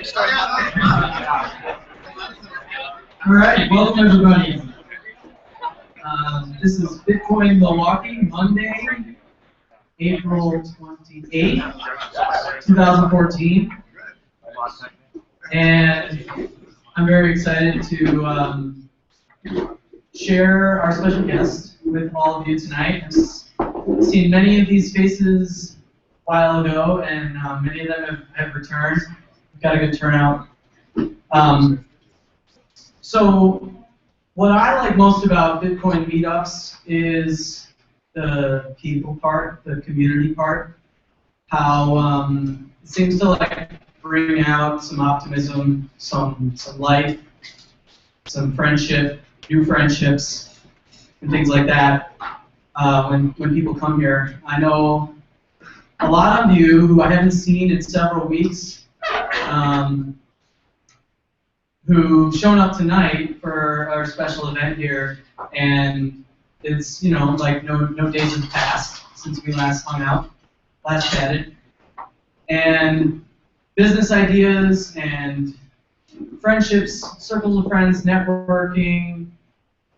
All right, welcome everybody. This is Bitcoin Milwaukee, Monday, April 28th, 2014. And I'm very excited to share our special guest with all of you tonight. I've seen many of these faces a while ago, and many of them have returned. We've got a good turnout. So what I like most about Bitcoin meetups is the people part, the community part. How it seems to like bring out some optimism, some life, some friendship, new friendships, and things like that. When people come here, I know a lot of you who I haven't seen in several weeks. Who've shown up tonight for our special event here, and it's, you know, like no days have passed since we last hung out, last chatted, and business ideas and friendships, circles of friends, networking,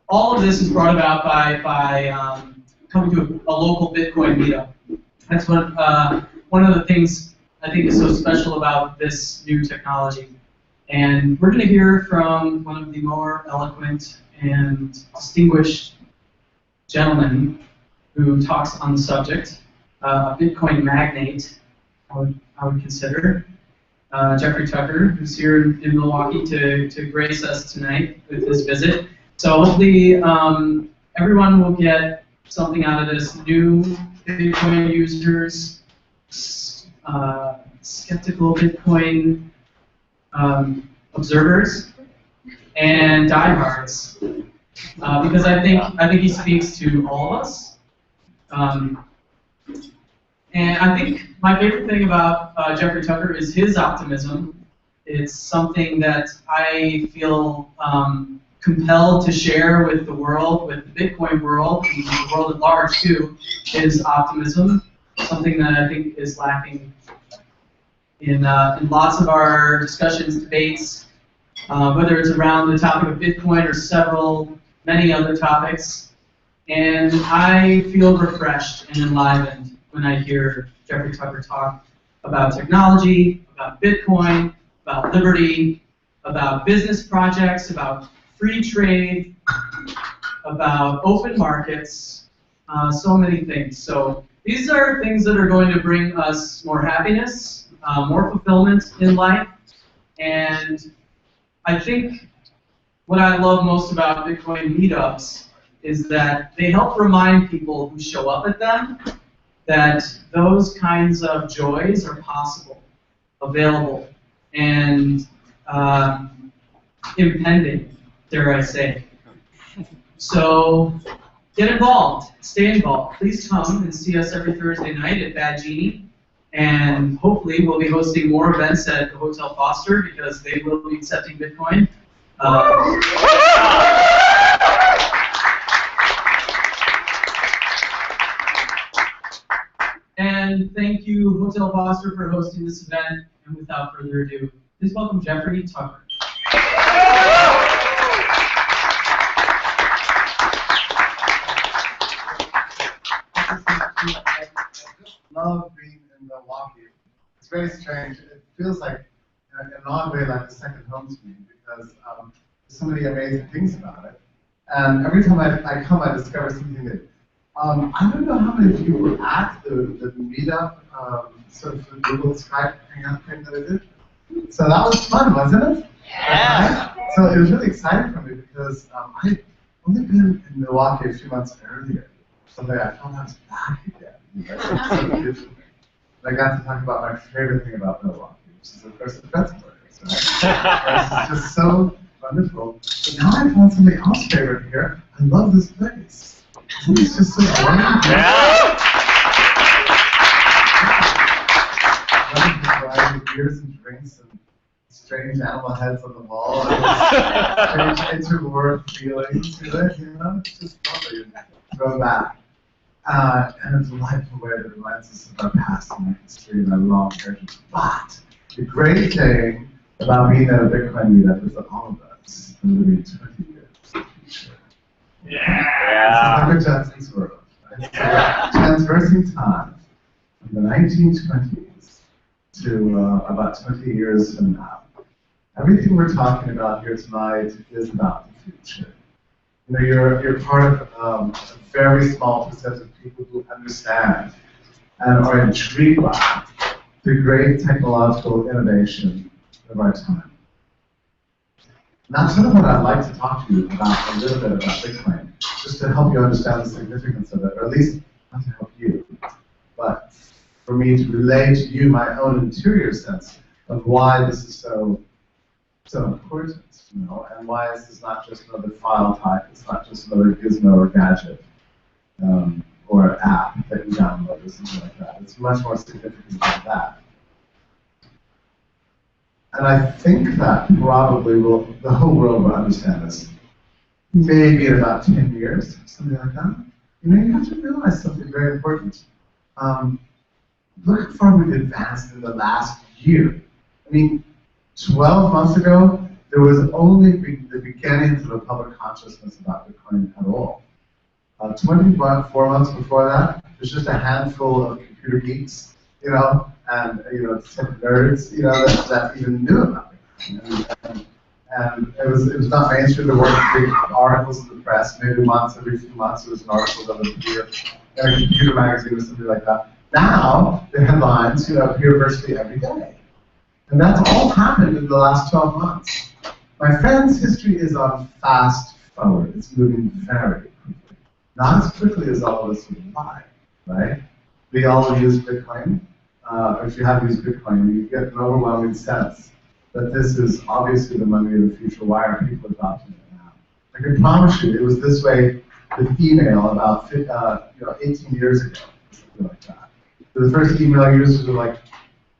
all of this is brought about by coming to a local Bitcoin meetup. That's what one of the things I think is so special about this new technology. And we're going to hear from one of the more eloquent and distinguished gentlemen who talks on the subject, a Bitcoin magnate, I would consider, Jeffrey Tucker, who's here in Milwaukee to grace us tonight with his visit. So hopefully everyone will get something out of this. New Bitcoin users, skeptical Bitcoin observers, and diehards, because I think he speaks to all of us. And I think my favorite thing about Jeffrey Tucker is his optimism. It's something that I feel compelled to share with the world, with the Bitcoin world, and the world at large too, is optimism, something that I think is lacking in lots of our discussions, debates, whether it's around the topic of Bitcoin or many other topics. And I feel refreshed and enlivened when I hear Jeffrey Tucker talk about technology, about Bitcoin, about liberty, about business projects, about free trade, about open markets, so many things. So these are things that are going to bring us more happiness, more fulfillment in life, and I think what I love most about Bitcoin meetups is that they help remind people who show up at them that those kinds of joys are possible, available, and impending, dare I say. So get involved, stay involved. Please come and see us every Thursday night at Bad Genie. And hopefully we'll be hosting more events at the Hotel Foster because they will be accepting Bitcoin. And thank you, Hotel Foster, for hosting this event. And without further ado, please welcome Jeffrey Tucker. I just love being in Milwaukee. It's very strange. It feels like, in an odd way, like a second home to me because there's so many amazing things about it. And every time I come, I discover something new. I don't know how many of you were at the meetup, sort of the Google Skype hangout thing that I did. So that was fun, wasn't it? Yeah. So it was really exciting for me because I'd only been in Milwaukee a few months earlier. So I felt I was back again. I got to talk about my favorite thing about Milwaukee, which is, of course, the pretzel burgers. Right? It's just so wonderful. But now I found something else favorite here. I love this place. It's just so wonderful. Yeah. I love the beers and drinks and strange animal heads on the wall. And strange interwar feelings to it, you know? It's just lovely. Go back. And it's a delightful way that reminds us of our past and our history and our long heritage. But the great thing about being at a Bitcoin meetup is that all of us are living 20 years in the future. Yeah. This is like a Jetson's world. Right? So transversing time from the 1920s to about 20 years from now. Everything we're talking about here tonight is about the future. You know, you're part of a very small percent of people who understand and are intrigued by the great technological innovation of our time. And that's sort of what I'd like to talk to you about a little bit about Bitcoin, just to help you understand the significance of it, or at least not to help you, but for me to relay to you my own interior sense of why this is so important, you know, and why this is not just another file type, it's not just another gizmo or gadget, or app that you download or something like that. It's much more significant than that. And I think that probably the whole world will understand this. Maybe in about 10 years, something like that. You know, you have to realize something very important. Look how far we've advanced in the last year. I mean, 12 months ago, there was only the beginnings of a public consciousness about Bitcoin at all. 24 months before that, there's just a handful of computer geeks, you know, and tech nerds, you know, that even knew about it. And it was not mainstream. There weren't big articles in the press. Maybe every few months, there was an article that would appear in a computer magazine or something like that. Now the headlines, you know, appear virtually every day, and that's all happened in the last 12 months. My friends, history is on fast forward. It's moving very quickly, not as quickly as all of us would like, right? We all use Bitcoin. Or if you have used Bitcoin, you get an overwhelming sense that this is obviously the money of the future. Why are people adopting it now? I can promise you, it was this way with email about 18 years ago, something like that. So the first email users were like,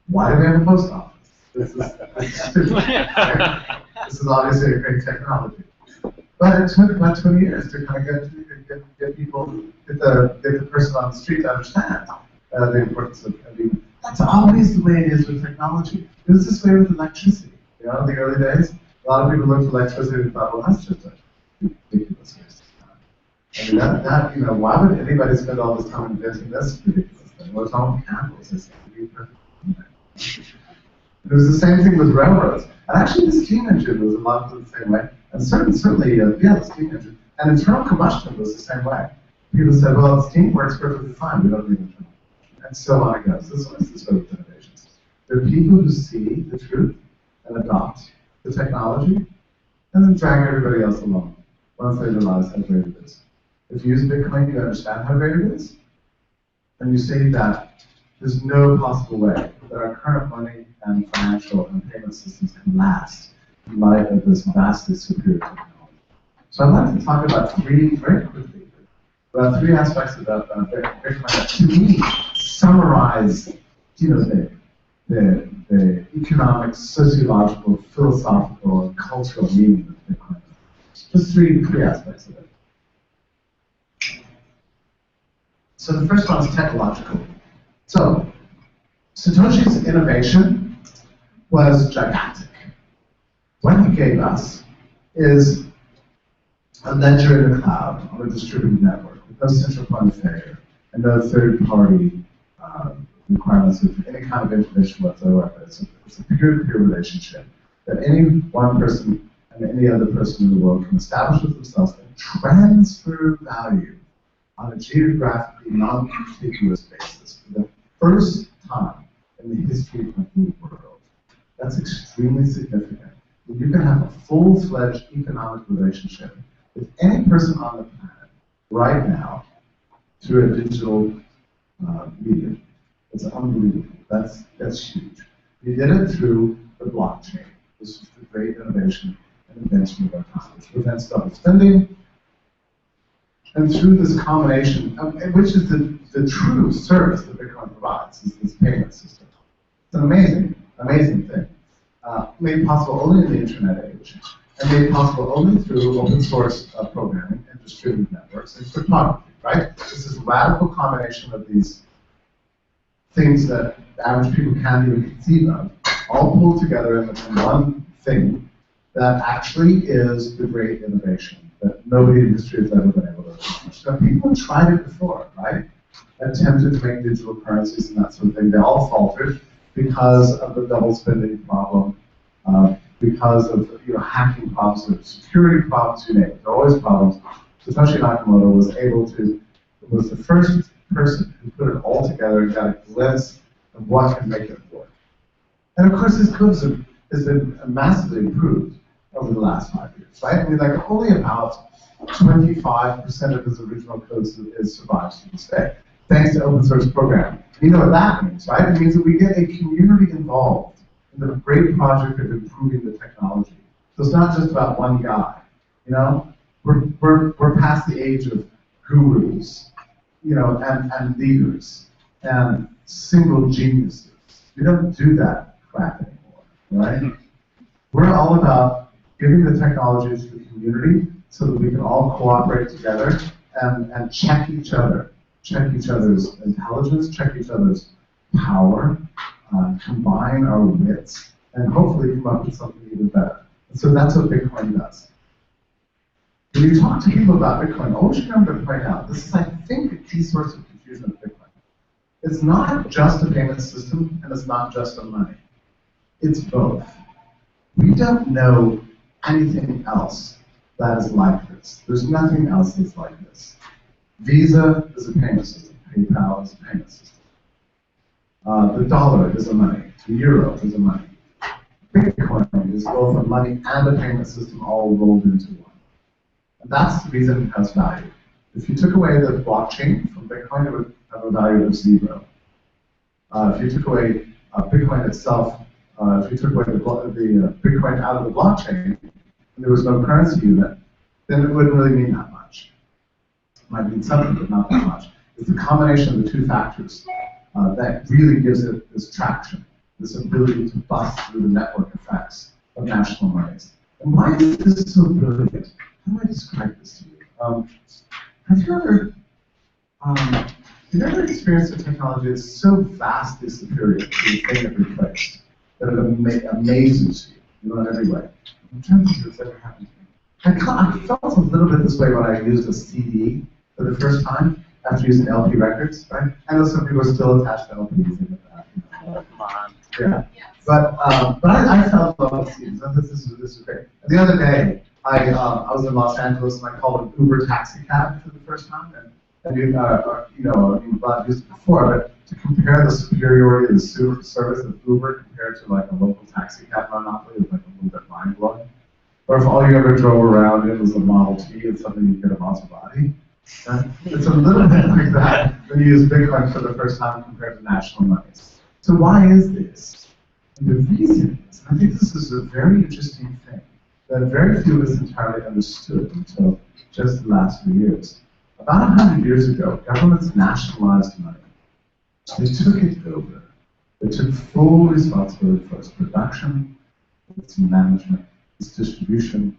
"Why do we have a post office? This is stupid." Right? This is obviously a great technology. But it took about 20 years to kind of get people, get the person on the street to understand the importance of being. That's always the way it is with technology. It was this way with electricity. You know, in the early days, a lot of people looked at electricity and thought, well, that's just a ridiculous waste of time. I mean, you know, why would anybody spend all this time inventing this ridiculous thing? Well, it's all candles. It's It was the same thing with railroads. And actually, the steam engine was a lot of the same way. And certainly, the steam engine. And internal combustion was the same way. People said, well, steam works perfectly fine. We don't need internal. And so on it goes. This is the sort of innovations. There are people who see the truth and adopt the technology, and then drag everybody else along once they realize how great it is. If you use Bitcoin, you understand how great it is, and you see that there's no possible way that our current money and financial and payment systems can last in light of this vastly superior technology. So I'd like to talk about very quickly, about three aspects about Bitcoin that, to me, summarize, you know, the economic, sociological, philosophical, and cultural meaning of Bitcoin. Just three aspects of it. So the first one is technological. So Satoshi's innovation was gigantic. What he gave us is a ledger in the cloud on a distributed network with no central point of failure and no third-party requirements of any kind of information whatsoever. It's a peer-to-peer relationship that any one person and any other person in the world can establish with themselves and transfer value on a geographically non-contiguous basis for the first time in the history of the world. That's extremely significant. You can have a full-fledged economic relationship with any person on the planet right now through a digital medium. It's unbelievable. That's huge. We did it through the blockchain. This was the great innovation and invention of our time, which prevents double spending. And through this combination, which is the true service that Bitcoin provides, is this payment system. It's an amazing thing. Made possible only in the internet age, and made possible only through open source programming and distributed networks and cryptography, right? This is a radical combination of these things that average people can't even conceive of, all pulled together in one thing that actually is the great innovation that nobody in history has ever been able to accomplish. Now, people have tried it before, right? Attempted to make digital currencies and that sort of thing. They all faltered because of the double spending problem, because of hacking problems, or security problems, you name it. There are always problems. Satoshi Nakamoto was the first person who put it all together and got a glimpse of what can make it work. And of course, his code has been massively improved over the last 5 years, right? I mean, like only about 25% of his original code survives to this day, thanks to open source programming. You know what that means, right? It means that we get a community involved in the great project of improving the technology. So it's not just about one guy, you know? We're past the age of gurus, and leaders, and single geniuses. We don't do that crap anymore, right? We're all about giving the technology to the community so that we can all cooperate together and check each other's intelligence, check each other's power, combine our wits, and hopefully come up with something even better. And so that's what Bitcoin does. When you talk to people about Bitcoin, always remember to point out, this is, I think, a key source of confusion with Bitcoin. It's not just a payment system, and it's not just a money. It's both. We don't know anything else that is like this. There's nothing else that's like this. Visa is a payment system. PayPal is a payment system. The dollar is a money. The euro is a money. Bitcoin is both a money and a payment system all rolled into one. And that's the reason it has value. If you took away the blockchain from Bitcoin, it would have a value of 0. If you took away Bitcoin itself, if you took away the Bitcoin out of the blockchain, and there was no currency unit, then it wouldn't really mean that much. It might mean something, but not that much. It's the combination of the two factors that really gives it this traction, this ability to bust through the network effects of national monies. And why is this so brilliant? How do I describe this to you? Have you ever experienced a technology that's so vastly superior to the thing it replaced that it amazes you, in every way? I'm trying to think if it's ever happened to me. I felt a little bit this way when I used a CD for the first time after using LP records, right? I know some people are still attached to LPs and that. Come on. Yeah. But I felt love with CDs. This is great. And the other day, I was in Los Angeles and I called an Uber taxi cab for the first time, and I've used it before, but to compare the superiority of the service of Uber compared to like a local taxi cab monopoly is like a little bit mind blowing. Or if all you ever drove around in was a Model T and something you get a Maserati, right? It's a little bit like that when you use Bitcoin for the first time compared to national monies. So why is this? And the reason is, I think this is a very interesting thing that very few of us entirely understood until just the last few years. About 100 years ago, governments nationalized money. They took it over. They took full responsibility for its production, its management, its distribution.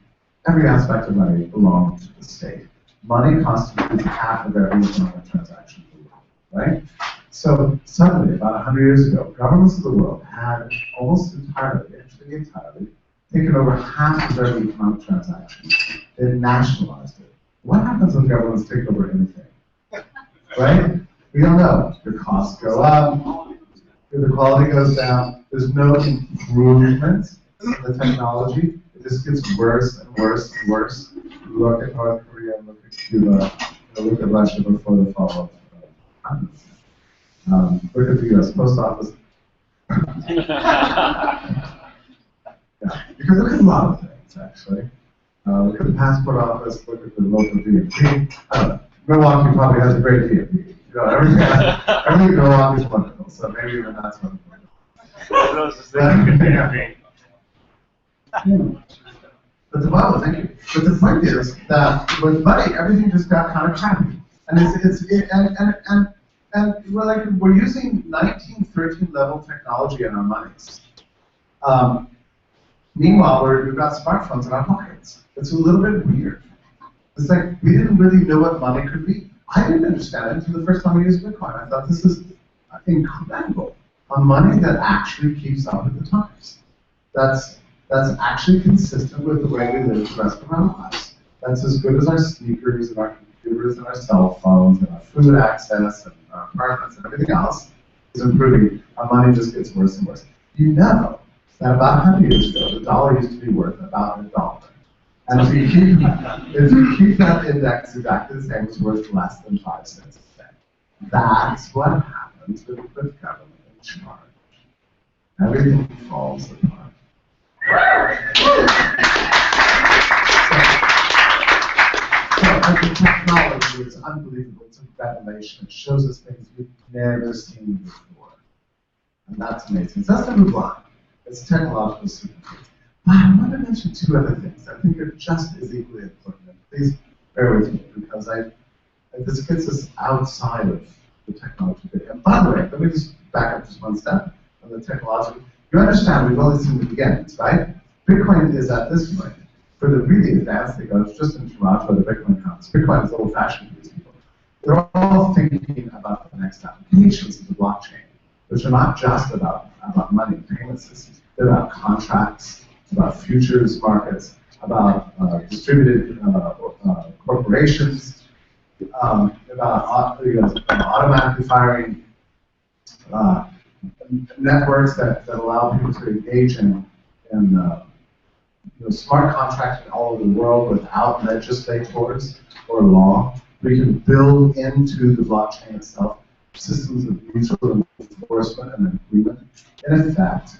Every aspect of money belonged to the state. Money constitutes half of every economic transaction in the world, right? So suddenly, about 100 years ago, governments of the world had almost entirely, actually entirely, taken over half of every economic transaction. They nationalized it. What happens when governments take over anything? Right? We don't know. The costs go up, the quality goes down, there's no improvement in the technology. It just gets worse and worse and worse. Look at North Korea, look at Cuba, look at Russia before the fall of look at the US Post Office. Yeah, you can look at a lot of things, actually. Look at the passport office, look at the local DMV. Milwaukee probably has a great DMV. Everything in Milwaukee is wonderful, so maybe even that's one. But the point is that with money, everything just got kind of crappy, and we're using 1913 level technology in our monies. Meanwhile, we've got smartphones in our pockets. It's a little bit weird. It's like we didn't really know what money could be. I didn't understand it until the first time I used Bitcoin. I thought this is incredible. a money that actually keeps up with the times. That's actually consistent with the way we live the rest of our lives. That's as good as our sneakers and our computers and our cell phones and our food access and our apartments and everything else is improving. Our money just gets worse and worse. You know that about 100 years ago, the dollar used to be worth about $1. And if you keep that index exactly the same, it's worth less than 5 cents a cent. That's what happens with government in charge. Everything falls apart. So the technology is unbelievable. It's a revelation. It shows us things we've never seen before. And that's amazing. So that's number one. It's technological superpower. I want to mention two other things I think are just as equally important. And please bear with me, because this gets us outside of the technology bit. And by the way, let me just back up just one step on the technological. You understand we've only seen the beginnings, right? Bitcoin is at this point, for the really advanced thing, I was just in Toronto at the Bitcoin conference. Bitcoin is old-fashioned for these people. They're all thinking about the next applications of the blockchain, which are not just about money and payment systems. They're about contracts, about futures markets, about distributed corporations, about automatically firing networks that allow people to engage in smart contracting all over the world without legislators or law. We can build into the blockchain itself systems of mutual enforcement and agreement. In effect,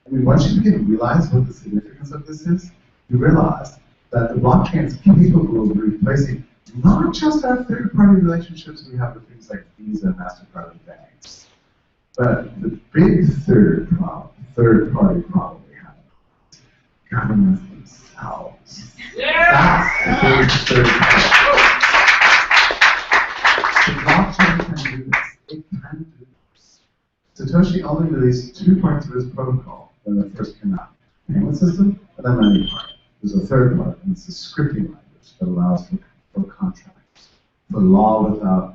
I mean, once you begin to realize what the significance of this is, you realize that the blockchain is capable of replacing not just our third-party relationships we have with things like Visa, MasterCard, and banks, but the big third-party problem we have is governments themselves. Yeah! That's the big third-party. The blockchain can do this. It can do this. Satoshi only released 2 parts of his protocol when it first came out. Payment system, and then money part. There's a third part, and it's the scripting language that allows for contracts, for law without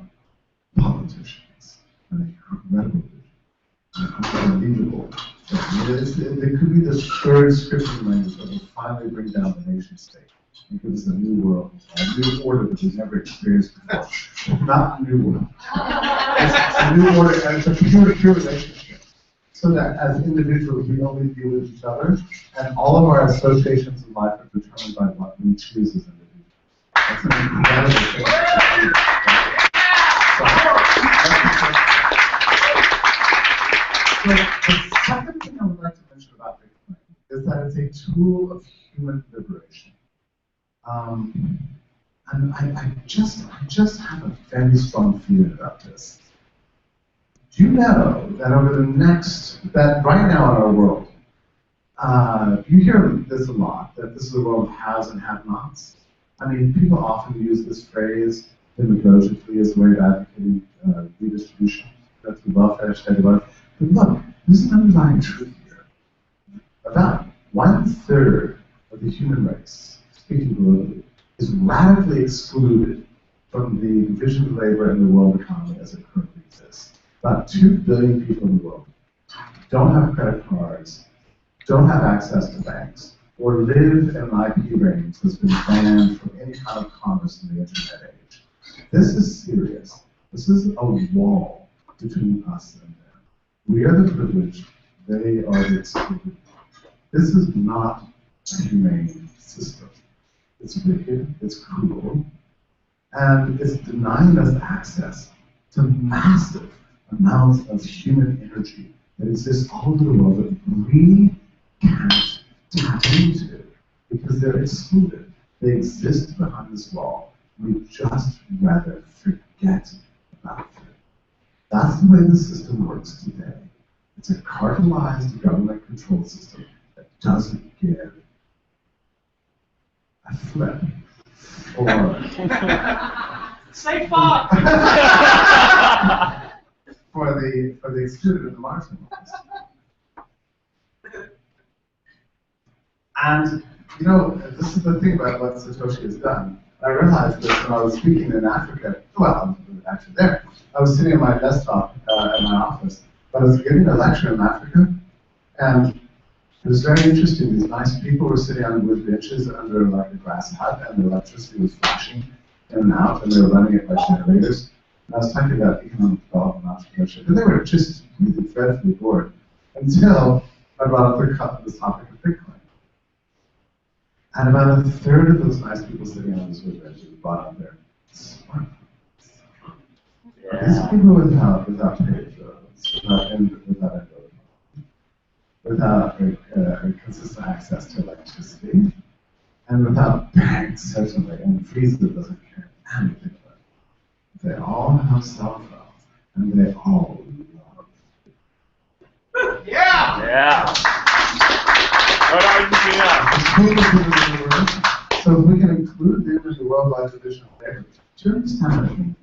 politicians, and incredible vision, unbelievable. It could be the third scripting language that will finally bring down the nation state and give us a new world, a new order that we've never experienced before. Not a new world. It's a new order, and it's a pure relationship. So that as individuals, we only deal with each other, and all of our associations in life are determined by what we choose as individuals. That's an incredible thing. So the second thing I would like to mention about Bitcoin is that it's a tool of human liberation. And I just have a very strong feeling about this. Do you know that that right now in our world, you hear this a lot, that this is a world of haves and have-nots? I mean, people often use this phrase demagogically as a way of advocating redistribution. That's the welfare state of life. But look, there's an underlying truth here. About 1/3 of the human race, speaking globally, is radically excluded from the division of labor in the world economy as it currently exists. About 2 billion people in the world don't have credit cards, don't have access to banks, or live in an IP range that's been banned from any kind of commerce in the internet age. This is serious. This is a wall between us and them. We are the privileged, they are the excluded. This is not a humane system. It's wicked, it's cruel, and it's denying us access to massive amounts of human energy that exists all over the world that we can't tap into because they're excluded. They exist behind this wall. We just rather forget about it. That's the way the system works today. It's a cartelized government control system that doesn't give a flip or say fuck for the excluded and the marginalized. And you know, this is the thing about what Satoshi has done. I realized this when I was speaking in Africa. Well, actually there. I was sitting at my desktop at my office, I was giving a lecture in Africa, and it was very interesting. These nice people were sitting on wood benches under like a grass hut, and the electricity was flashing in and out, and they were running it by generators. And I was talking about economic development and entrepreneurship, and they were just really dreadfully bored until I brought up the topic of Bitcoin. And about a third of those nice people sitting on those wood benches brought up their smartphones. These people without paid without consistent access to electricity, and without banks, certainly, and Frieza doesn't care anything about it. They all have cell phones, and they all love it. Yeah! Yeah! What are you doing now? So if we can include them in the worldwide division of labor, do you understand what I mean?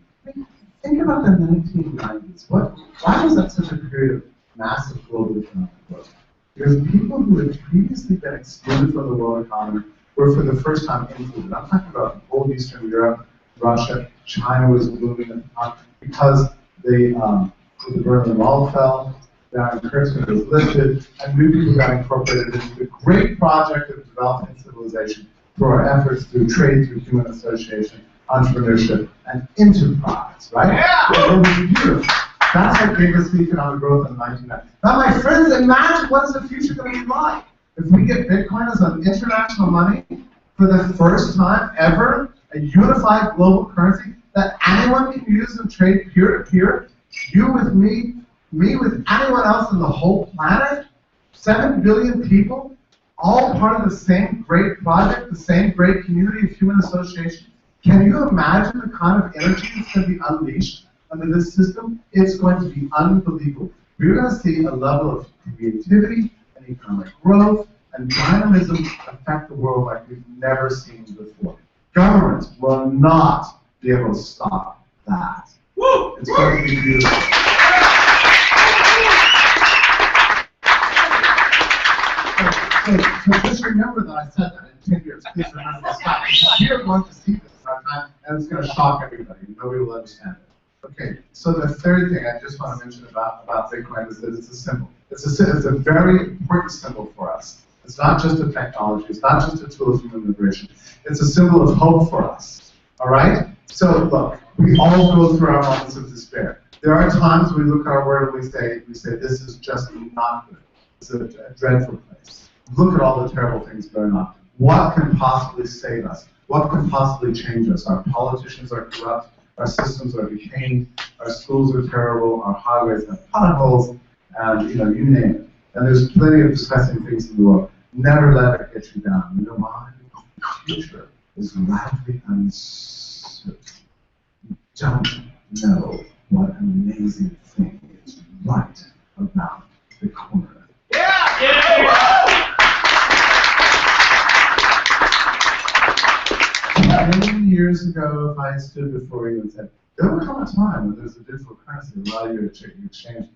Think about the 1990s. Why was that such a period of massive global economic growth? Because people who had previously been excluded from the world economy were for the first time included. I'm talking about old Eastern Europe, Russia, China was booming at the time because the Berlin Wall fell, the Iron Curtain was lifted, and new people got incorporated into the great project of developing civilization through our efforts through trade, through human association, entrepreneurship, and enterprise, right? Yeah! It was beautiful. That's what gave us the economic growth in the 1990s. Now, my friends, imagine what's the future going to be like if we get Bitcoin as an international money for the first time ever, a unified global currency that anyone can use and trade peer-to-peer, you with me with anyone else on the whole planet, 7 billion people, all part of the same great project, the same great community of human association. Can you imagine the kind of energy that's going to be unleashed under this system? It's going to be unbelievable. We're going to see a level of creativity and economic growth and dynamism affect the world like we've never seen before. Governments will not be able to stop that. It's going to be beautiful. So just remember that I said that in 10 years. Please remember to stop. You're going to see this sometime, and it's going to shock everybody. Nobody will understand it. Okay, so the third thing I just want to mention about Bitcoin is that it's a symbol. It's a very important symbol for us. It's not just a technology. It's not just a tool of human liberation. It's a symbol of hope for us. All right? So look, we all go through our moments of despair. There are times we look at our world and we say, this is just not good. It's a dreadful place. Look at all the terrible things going on. What can possibly save us? What can possibly change us? Our politicians are corrupt. Our systems are decaying. Our schools are terrible. Our highways have potholes. And you name it. And there's plenty of distressing things in the world. Never let it get you down. You know why? The future is radically uncertain. You don't know what an amazing thing is right about the corner. Yeah! Yeah! Many years ago, if I stood before you and said, there will come a time when there's a digital currency that allows you to exchange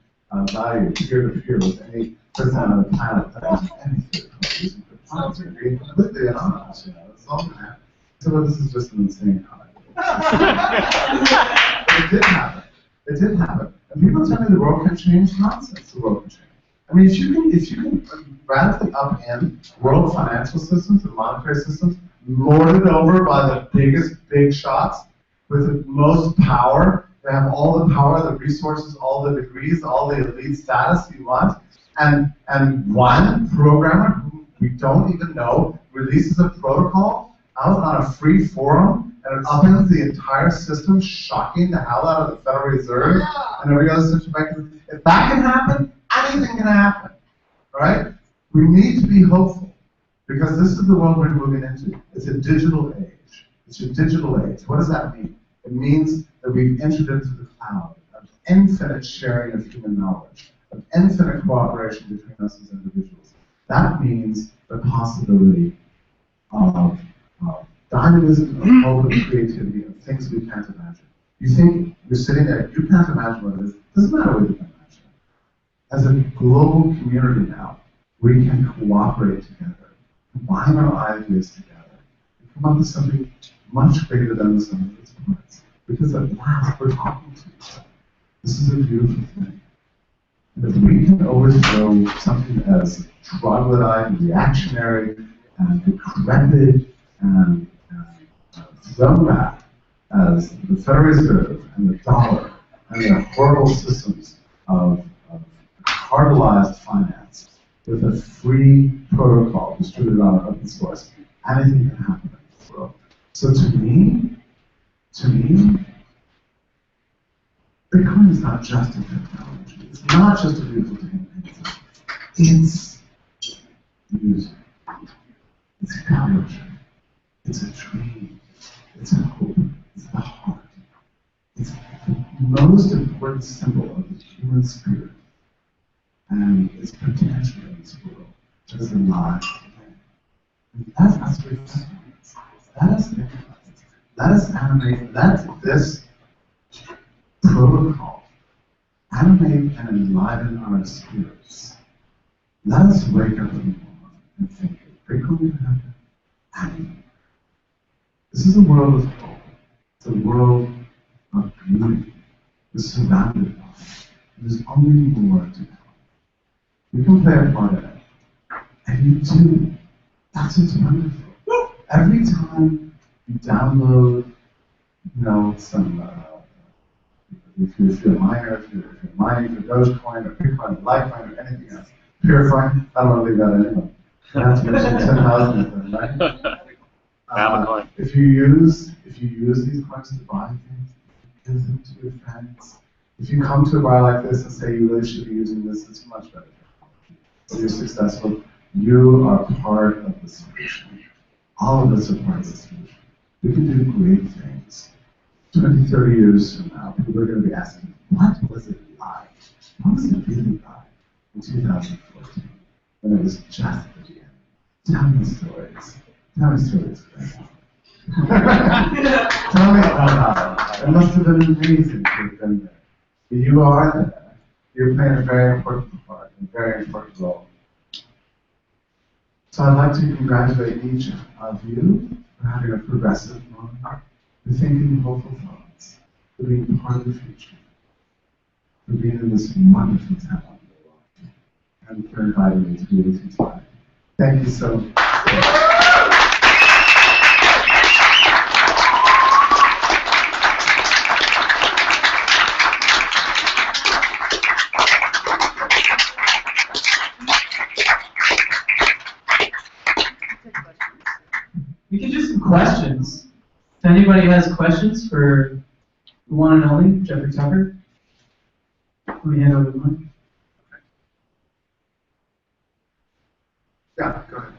value peer-to-peer with any person on the planet that has anything using cryptocurrency, and being completely anonymous, it's all going to happen. So well, this is just an insane comment. It did happen. It did happen. And people tell me the world can change. Nonsense. The world can change. I mean, if you can radically upend world financial systems and monetary systems, lorded over by the biggest big shots with the most power, they have all the power, the resources, all the degrees, all the elite status you want, and one programmer who we don't even know releases a protocol out on a free forum and it upends the entire system, shocking the hell out of the Federal Reserve and every other central bank. If that can happen, anything can happen. All right? We need to be hopeful because this is the world we're moving into. It's a digital age. It's a digital age. What does that mean? It means that we've entered into the cloud of infinite sharing of human knowledge, of infinite cooperation between us as individuals. That means the possibility of dynamism, of hope, and creativity, of things we can't imagine. You think you're sitting there, you can't imagine what it is. It doesn't matter what you can imagine. As a global community now, we can cooperate together, combine our ideas together, and come up with something much greater than the sum of its parts. Because at last we're talking to each other. This is a beautiful thing. And if we can overthrow something as troglodyte, reactionary, and decrepit, and thrown back as the Federal Reserve and the dollar and their horrible systems of cartelized finance with a free protocol distributed on open source, anything can happen in this world. So to me, Bitcoin is not just a technology. It's not just a beautiful thing. It's music. It's poetry. It's a dream. It's a hope. It's the heart. It's the most important symbol of the human spirit and its potential in this world that is alive today. And that's us reflecting. Let us think about it. Let us animate. Let this protocol animate and enliven our spirits. Let us wake up in the morning and think, Bitcoin can happen. And this is a world of hope. It's a world of beauty. We're surrounded by it. There's only more to come. We can play a part in it. And you do. That's what's wonderful. Every time you download, some, if you're a miner, if you're mining for Dogecoin or Bitcoin or Litecoin or anything else, Purecoin, I don't want to leave that anyway. That's mentioned 10,000 of them, right? If you use these coins to buy things, give them to your friends. If you come to a bar like this and say you really should be using this, it's much better. If you're successful, you are part of the solution. All of us are part of the solution. We can do great things. 20, 30 years from now, people are going to be asking, what was it like? What was it really like in 2014 when it was just the beginning? Tell me stories. Tell me stories, Chris. Tell me about it. It must have been amazing to have been there. But you are there. You're playing a very important part, a very important role. So I'd like to congratulate each of you for having a progressive mind, for thinking hopeful thoughts, for being part of the future, for being in this wonderful town, and for inviting me to be with you tonight. Thank you so much. We can do some questions. If anybody has questions for the one and only Jeffrey Tucker, let me hand over the mic. Yeah, go ahead.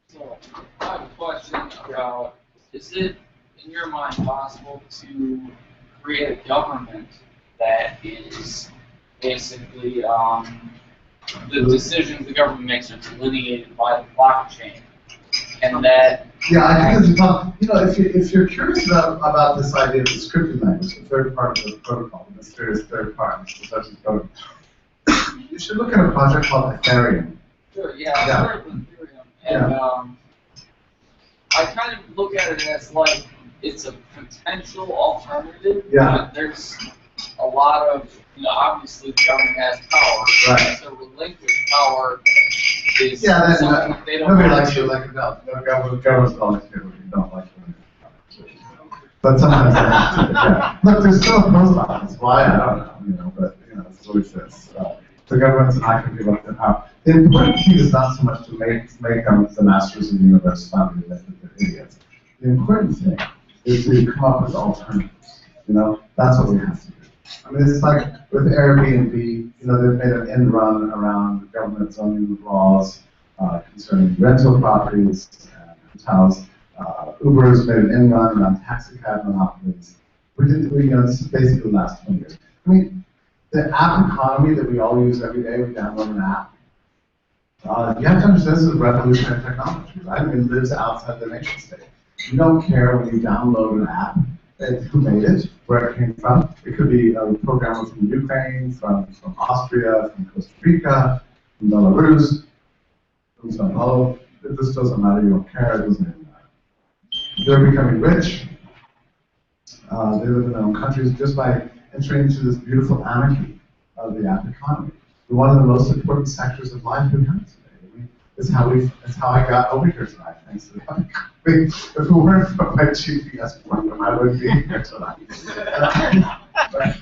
So, I have a question about, is it, in your mind, possible to create a government that is basically, the decisions the government makes are delineated by the blockchain, and that... Yeah, I think it's about, if you're curious about this idea of the scripting language, the third part of the protocol, the mysterious third part, such as code, you should look at a project called Ethereum. Sure, yeah, I've heard of Ethereum, and I kind of look at it as like it's a potential alternative. Yeah. But there's a lot of, obviously the government has power. Right. So relinquish power is That's something that they don't nobody want likes to you do. like a belt. No government's don't like people who don't like you. But sometimes they have to. Yeah. Look, there's still a post office. Why? I don't know. But it's what it says. The government's not going to give up their power. The important thing is not so much to make the masters of the universe finally admit that they're idiots. The important thing is to come up with alternatives. That's what we have to do. I mean, it's like with Airbnb, they've made an end run around the government zoning laws concerning rental properties and hotels. Uber has made an end run around taxi cab monopolies. This is basically the last 20 years. I mean, the app economy that we all use every day, we download an app. You have to understand this is revolutionary technology, right? I mean, it lives outside the nation state. You don't care when you download an app, who made it, where it came from. It could be a programmer from Ukraine, from Austria, from Costa Rica, from Belarus, from Sao Paulo. This doesn't matter, you don't care, it doesn't even matter. They're becoming rich. They live in their own countries just by entering into this beautiful anarchy of the app economy. one of the most important sectors of life we have today. It's how I got over here tonight, thanks to the if it weren't for my GPS program, I wouldn't be here tonight. But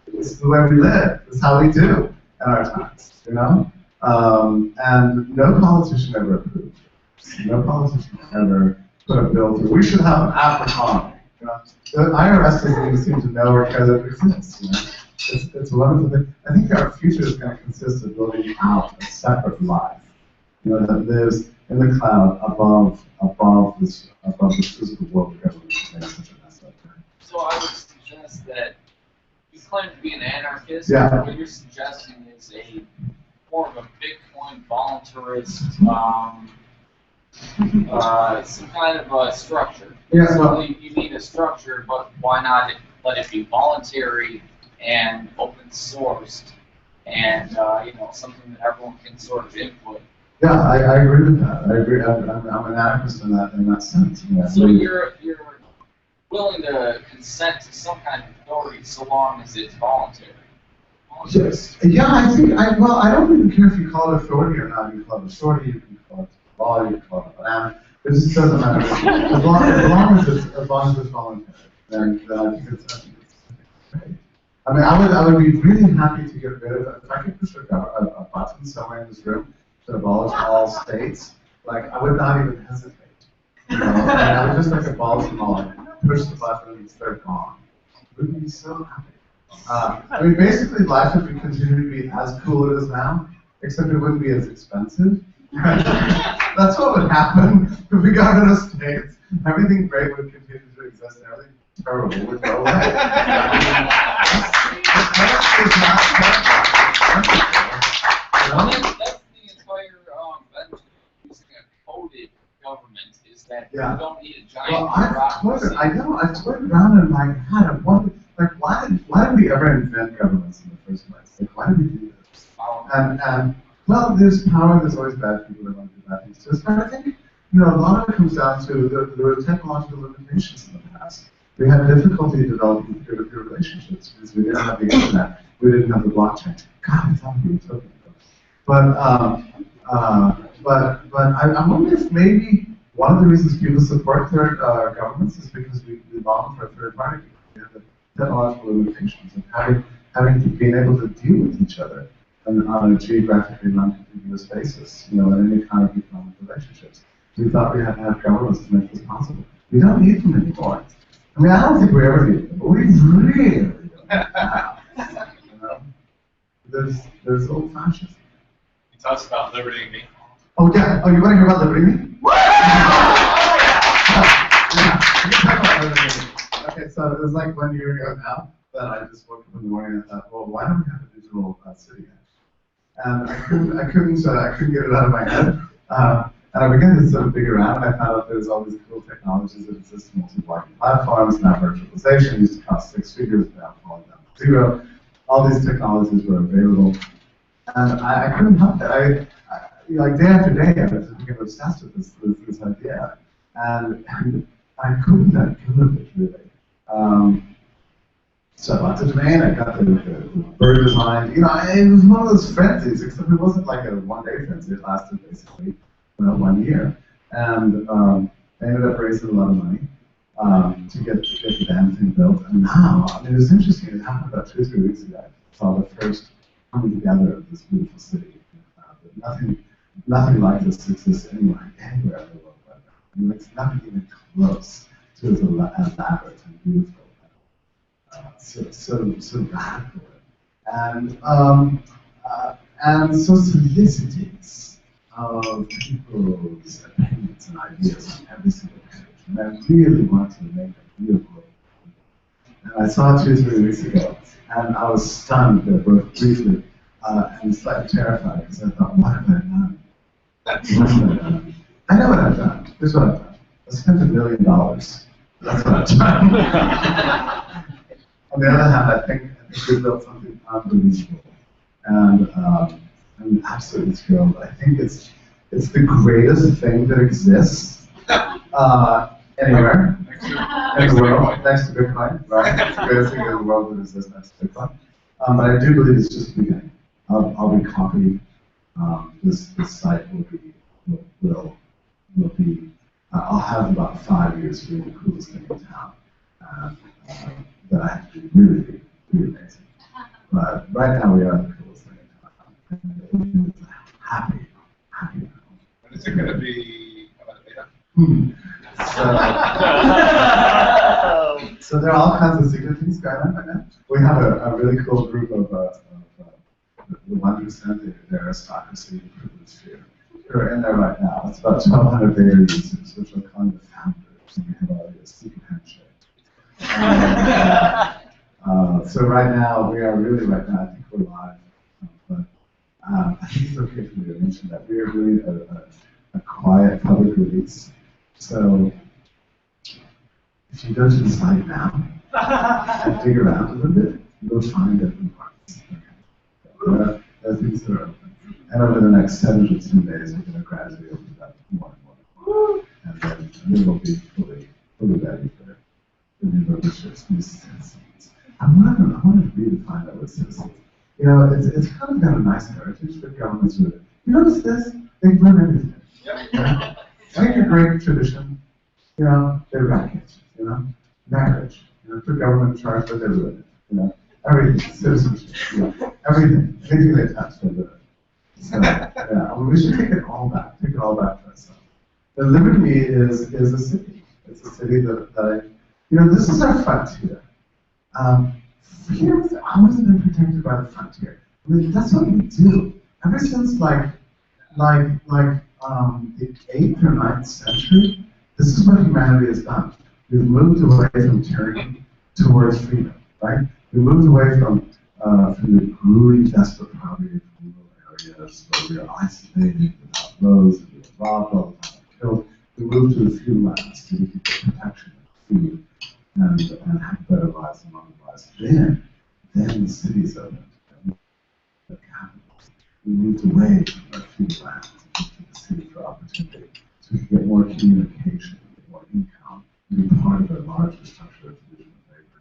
it's the way we live. It's how we do in our times, you know? And no politician ever approved this. No politician ever put a bill through. We should have an app economy. You know? The IRS doesn't even seem to know or care that it exists. You know? It's a wonderful thing. I think our future is going to consist of building out a separate life, you know, that lives in the cloud above this physical world where government makes such a mess up. So I would suggest that you claim to be an anarchist. Yeah. What you're suggesting is a form of Bitcoin voluntarist, some kind of a structure. Yeah, So well, you need a structure, but why not let it be voluntary and open sourced, and you know, something that everyone can sort of input. yeah, I agree with that. I agree. I'm an anarchist in that sense. Yeah. So you're willing to consent to some kind of authority so long as it's voluntary. Yes. Yeah, I don't even care if you call it authority or not. You can call it authority, you can call it law, you can call it whatever. It just doesn't matter. As long as it's voluntary, then I think it's great. I mean, I would be really happy to get rid of it. If I could push a button somewhere in this room to abolish all states, like, I would not even hesitate. You know? I would just like abolish them all, push the button, and they're gone. I would be so happy. I mean, basically, life would continue to be as cool as it is now, except it wouldn't be as expensive. That's what would happen if we got rid of states. Everything great would continue to exist, and everything terrible would go away. That's the entire benefit of using a coded government, is that Yeah. you don't need a giant Well, bureaucracy. I've toyed around in my head. I wondered, like, why did we ever invent governments in the first place? Like, why did we do this? And well, there's power. There's always bad people that want to do bad things to us. But I think, you know, a lot of it comes down to there were technological limitations in the past. We had difficulty developing peer-to-peer relationships because we didn't have the internet. We didn't have the blockchain. God, I thought we were talking about. But I wonder if maybe one of the reasons people support third governments is because we long for a third party. We have the technological limitations of having to being able to deal with each other on a geographically non-contiguous basis, you know, in any kind of economic relationships. We thought we had to have governments to make this possible. We don't need them anymore. I mean, I don't think we ever need them, but we really don't now. You know? There's old fascism. He talks about liberty me. Oh yeah. Oh, you want to hear about liberty me? Okay, so it was like 1 year ago now that I just woke up in the morning and thought, well, why don't we have a digital city? And I couldn't get it out of my head. And I began to sort of dig around, and I found out there's all these cool technologies that exist in multi-blocking platforms. Now virtualization used to cost 6 figures, now falling down to 0. All these technologies were available, and I couldn't help it. Like day after day, I was becoming obsessed with this idea, and I couldn't let go of it really. So I bought the domain, I got the bird design. You know, it was one of those frenzies, except it wasn't like a one-day frenzy. It lasted basically 1 year, and I ended up raising a lot of money to get the damn thing built. And now, I mean, it was interesting. It happened about 2 or 3 weeks ago. I saw the first coming together of this beautiful city. Nothing like this exists anywhere in the world right now. I mean, it's nothing even close to as elaborate and beautiful. So radical, and so solicitous of people's opinions and ideas on every single page. And I really wanted to make a real global. And I saw it 2 or 3 weeks ago, and I was stunned, both briefly and slightly terrified, because I thought, what have I done? I know what I've done. Here's what I've done. I spent $1 million. That's what I've done. On the other hand, I think we built something unbelievable, and I'm absolutely thrilled. I think it's the greatest thing that exists anywhere in the world, next to Bitcoin, right? It's the greatest thing in the world that exists next to Bitcoin. But I do believe it's just the beginning. I'll be copied. This site will be. I'll have about 5 years doing the coolest thing in town. That I have to do really amazing. But right now we are the coolest thing in town. Happy. When is it going to be about a beta? So there are all kinds of secret things going on right now. We have a really cool group of the 1%, the aristocracy, the privileged sphere, who are in there right now. It's about 1,200 beta users, which are kind of founders, and we have all a secret handshake. So right now, I think we're live. But I think it's okay for me to mention that we are doing a quiet public release. So if you go to the site now and dig around a little bit, you'll find different parts. Okay. There are things that are open. And over the next 7 to 10 days, we're going to gradually open that more and more. And then we'll be fully ready for the new memberships, new citizens. I want to redefine that with citizens. You know, it's kind of got a nice heritage that governments with it. You notice this? They run everything. Yep. Like a great tradition, you know, they eradicate, you know, marriage, you know, put government in charge, but they ruin it, you know, everything, citizenship, you know, everything they touch, they ruin it. So, yeah, we should take it all back to ourselves. The Liberty is a city. It's a city that you know, this is our frontier. Freedom has always been protected by the frontier. I mean, that's what we do. Ever since the 8th or 9th century, this is what humanity has done. We've moved away from tyranny towards freedom, right? We moved away from the grueling, desperate poverty of rural areas where we are isolated, without roads, and we are robbed all the time, killed. We moved to the feudal lands to give people protection and food and have better lives and longer lives. Then the cities opened. The capitals. We moved away from our feudal lands to the city for opportunity, so we could get more communication, get more income, and be part of a larger structure of division of labor.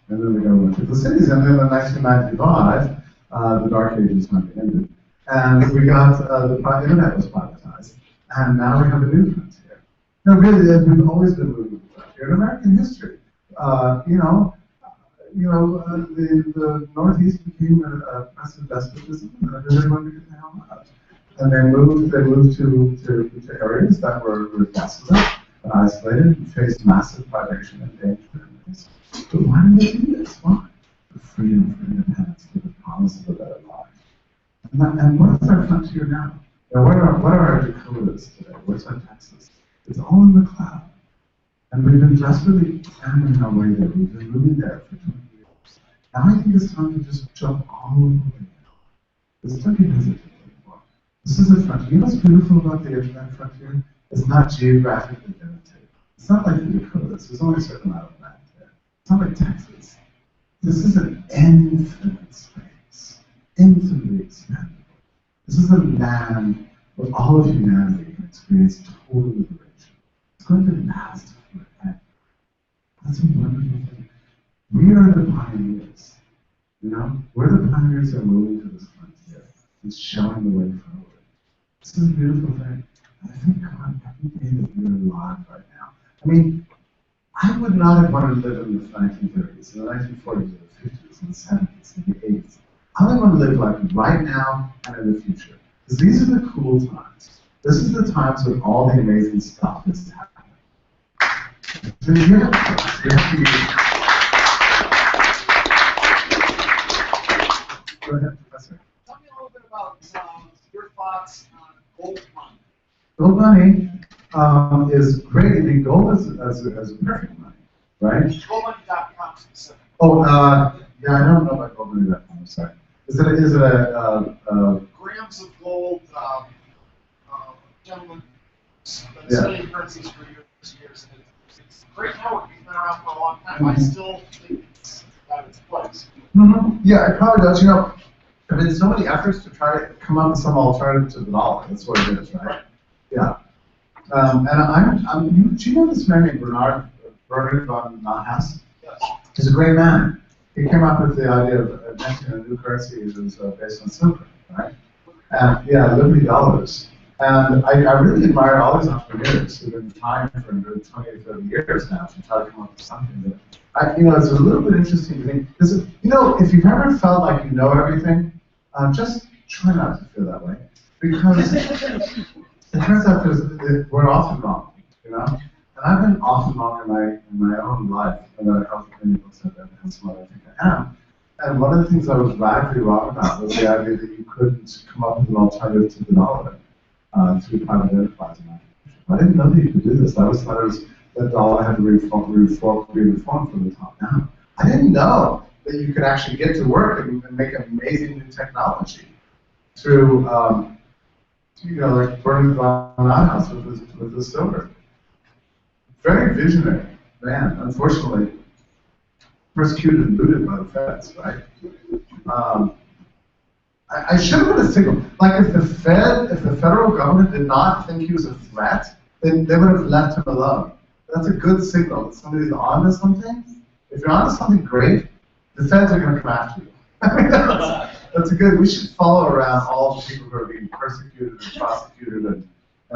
And then the government took the cities, and then in 1995, the Dark Ages finally ended, and we got the internet was privatized, and now we have a new frontier. No, really, we've always been moving to the frontier in American history. The Northeast became a massive despotism, and everybody wanted to get the hell out. And they moved to areas that were desolate, isolated, and faced massive privation and danger. But why did they do this? Why? For freedom, for independence, for the promise of a better life. And what's our frontier now? What are our Dakotas today? What's our Texas? It's all in the cloud. And we've been desperately clambering our way there. We've been living there for 20 years. Now I think it's time to just jump all over the way down. There's nothing to hesitate anymore. This is a frontier. You know what's beautiful about the internet frontier? It's not geographically limited. It's not like the Dakotas. There's only a certain amount of land there. It's not like Texas. This is an infinite space, infinitely expandable. This is a land where all of humanity can experience total liberation. It's going to last forever. That's a wonderful thing. We are the pioneers. You know, we're the pioneers that are moving to this frontier. It's showing the way forward. This is a beautiful thing. I thank God every day that we're alive right now. I mean, I would not have wanted to live in the 1930s, in the 1940s, in the 50s, in the 70s, in the 80s. I only want to live like right now and in the future. Because these are the cool times. This is the times when all the amazing stuff is happening. So you have to use it. Go ahead, Professor. Tell me a little bit about your thoughts on gold money. Gold money is great. I mean, gold is a perfect money, right? Goldmoney.com specifically. Oh, yeah, I don't know about goldmoney.com. I'm sorry. Is it grams of gold, gentlemen, been Yeah. studying currencies for years. And it's a great network. It's been around for a long time. I still think it's got its place. Mm-hmm. Yeah, it probably does. You know, I mean, so many efforts to try to come up with some alternative to the dollar. That's what it is, right? Yeah. And do you know this man named Bernard von Nahas? Yes. He's a great man. he came up with the idea of inventing a new currency that was based on silver, right? And yeah, Liberty dollars. And I really admire all these entrepreneurs who've been trying for 20 or 30 years now to try to come up with something that, it's a little bit interesting to think. Because, if you've ever felt like you know everything, just try not to feel that way. Because it turns out we're often wrong, And I've been often wrong in my own life, and I have many books I've read, and some other things I am. And one of the things I was radically wrong about was the idea that you couldn't come up with an alternative to the dollar through private enterprise. I didn't know that you could do this. I always thought that the dollar had to be reformed from the top down. I didn't know that you could actually get to work and make amazing new technology through, like burning down an outhouse with the silver. Very visionary man, unfortunately persecuted and looted by the feds, right? I should have been a signal. Like if the federal government did not think he was a threat, then they would have left him alone. That's a good signal that somebody's on to something. If you're on to something great, the feds are going to come after you. That's a good. We should follow around all the people who are being persecuted and prosecuted and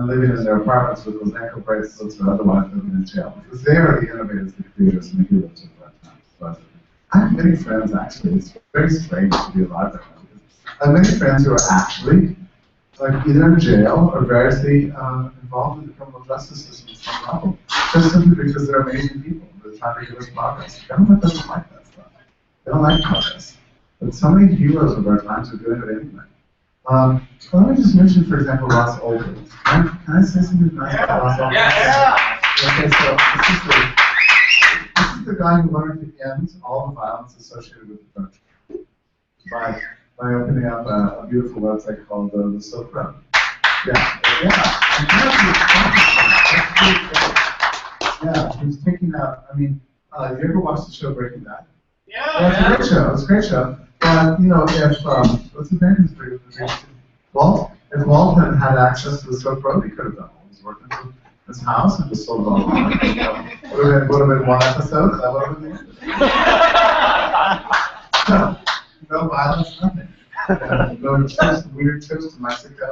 living in their apartments with those ankle bracelets or otherwise living in jail, because they are the innovators, the creators, and the heroes of our time. So I have many friends, actually. It's very strange to be alive right now. I have many friends who are actually either in jail or variously involved in the criminal justice system at some level, just simply because they're amazing people. They're trying to give us progress. The government doesn't like that stuff. They don't like progress. But so many heroes of our times are doing it anyway. So let me just mention, for example, Ross Ulbricht. Can I say something nice about Ross Ulbricht? Yeah. Okay, so this is the guy who learned to end all the violence associated with the French by opening up a beautiful website called the Silk Road. Yeah, he was taking out. you ever watched the show Breaking Bad? Yeah. It's a great show. It's a great show. But if what's his name? Walt. If Walt had access to the Silk Road, he could have done all his work in his house and just sold it all. Would have been one episode. That would have been the no violence, nothing. No weird trips to Mexico.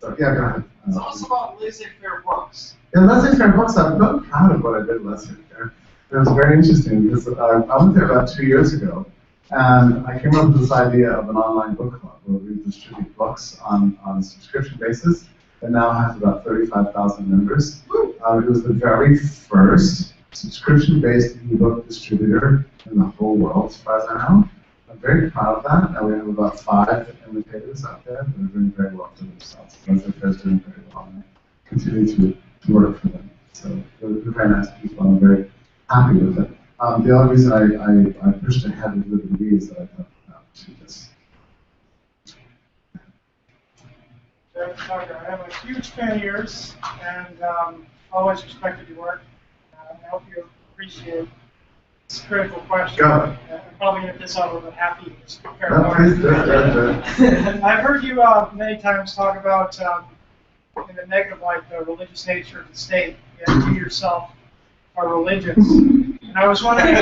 So yeah, go ahead. It's also about laissez-faire books. Yeah, laissez-faire books. I'm really proud of what I did laissez-faire. It was very interesting because I went there about 2 years ago, and I came up with this idea of an online book club where we distribute books on a subscription basis. It now has about 35,000 members. It was the very first subscription-based ebook distributor in the whole world, as far as I know. I'm very proud of that. Now we have about 5 imitators out there that are doing very well for themselves. Laissez-faire is doing very well, and I continue to work for them. So they're very nice people. I'm very happy with it. The other reason I pushed ahead with Liberty is that I thought to this. Tucker, I'm a huge fan of yours, and always respected your work. I hope you appreciate this critical question. Go. I'm probably going to piss off about half of you. Just prepare No, more. please do. I've heard you many times talk about, in the negative light, the religious nature of the state. Yet you yourself are religious. And I was wondering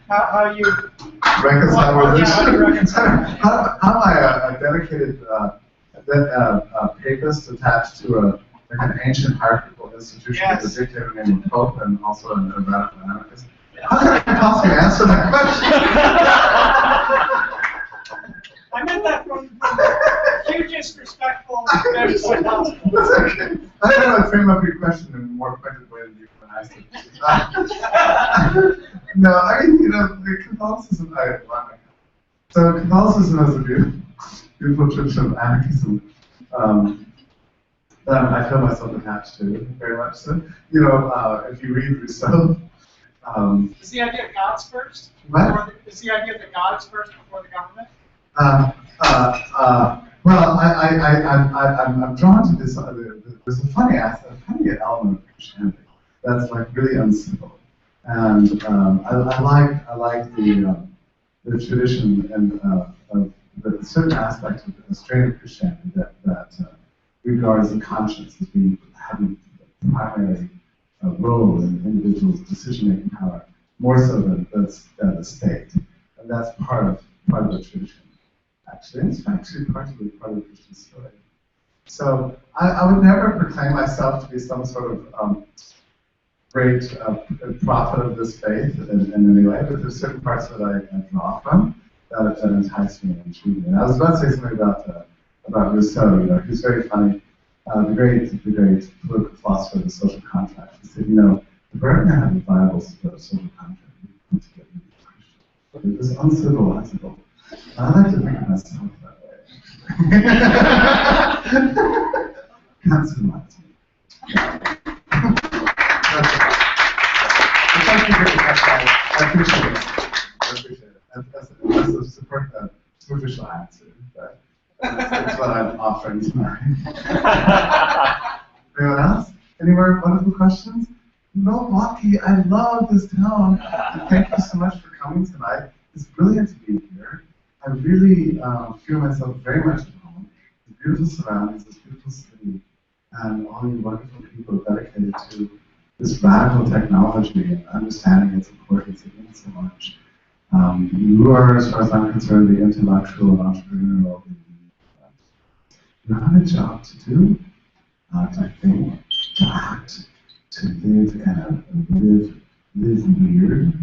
how you Reconcile how religion. you reconcile. How am I a dedicated papist attached to an ancient hierarchical institution Yes. with a dictator named Pope and also a radical anarchist? How can I possibly answer that question? I meant that from the hugest respectful measures like possible. That's okay. I don't know how to frame up your question in a more pointed way than you when I said. No, the Catholicism. So Catholicism is a beautiful tradition of anarchism that I feel myself attached to very much. So, if you read Rousseau. Is the idea God's first? What? Is the idea that God's first before the government? Well, I'm drawn to this. There's a funny element of Christianity that's like really uncivil, and I like the tradition and of the certain aspects of the strain of Christianity that regards the conscience as being having the primary role in individuals' decision-making power. more so than the state, and that's part of the tradition. Actually, it's actually part of the Christian story. So I would never proclaim myself to be some sort of great prophet of this faith in any way, but there's certain parts that I draw from that entice me and intrigue me. And I was about to say something about Rousseau. You know, he's very funny. The great political philosopher of the social contract. He said, you know, if we're going to have a viable social contract, we need to get rid of Christian. It was uncivilizable. I like to think of myself that way. That's civilized me. Thank you very much, guys. I appreciate it. That's a superficial answer, but that's what I'm offering tonight. Anyone else? Any more wonderful questions? Milwaukee, I love this town. And thank you so much for coming tonight. It's brilliant to be here. I really feel myself very much at home. The beautiful surroundings, this beautiful city, and all you wonderful people dedicated to this radical technology and understanding its importance. It means so much. You are, as far as I'm concerned, the intellectual and entrepreneurial. You have a job to do, to think, to act, to live and live weird,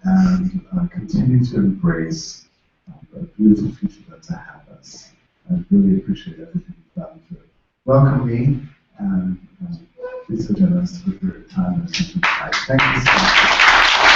and continue to embrace the beautiful future that's ahead of us. I really appreciate everything you've done to welcome me and be so generous with your time and attention tonight. Thank you so much.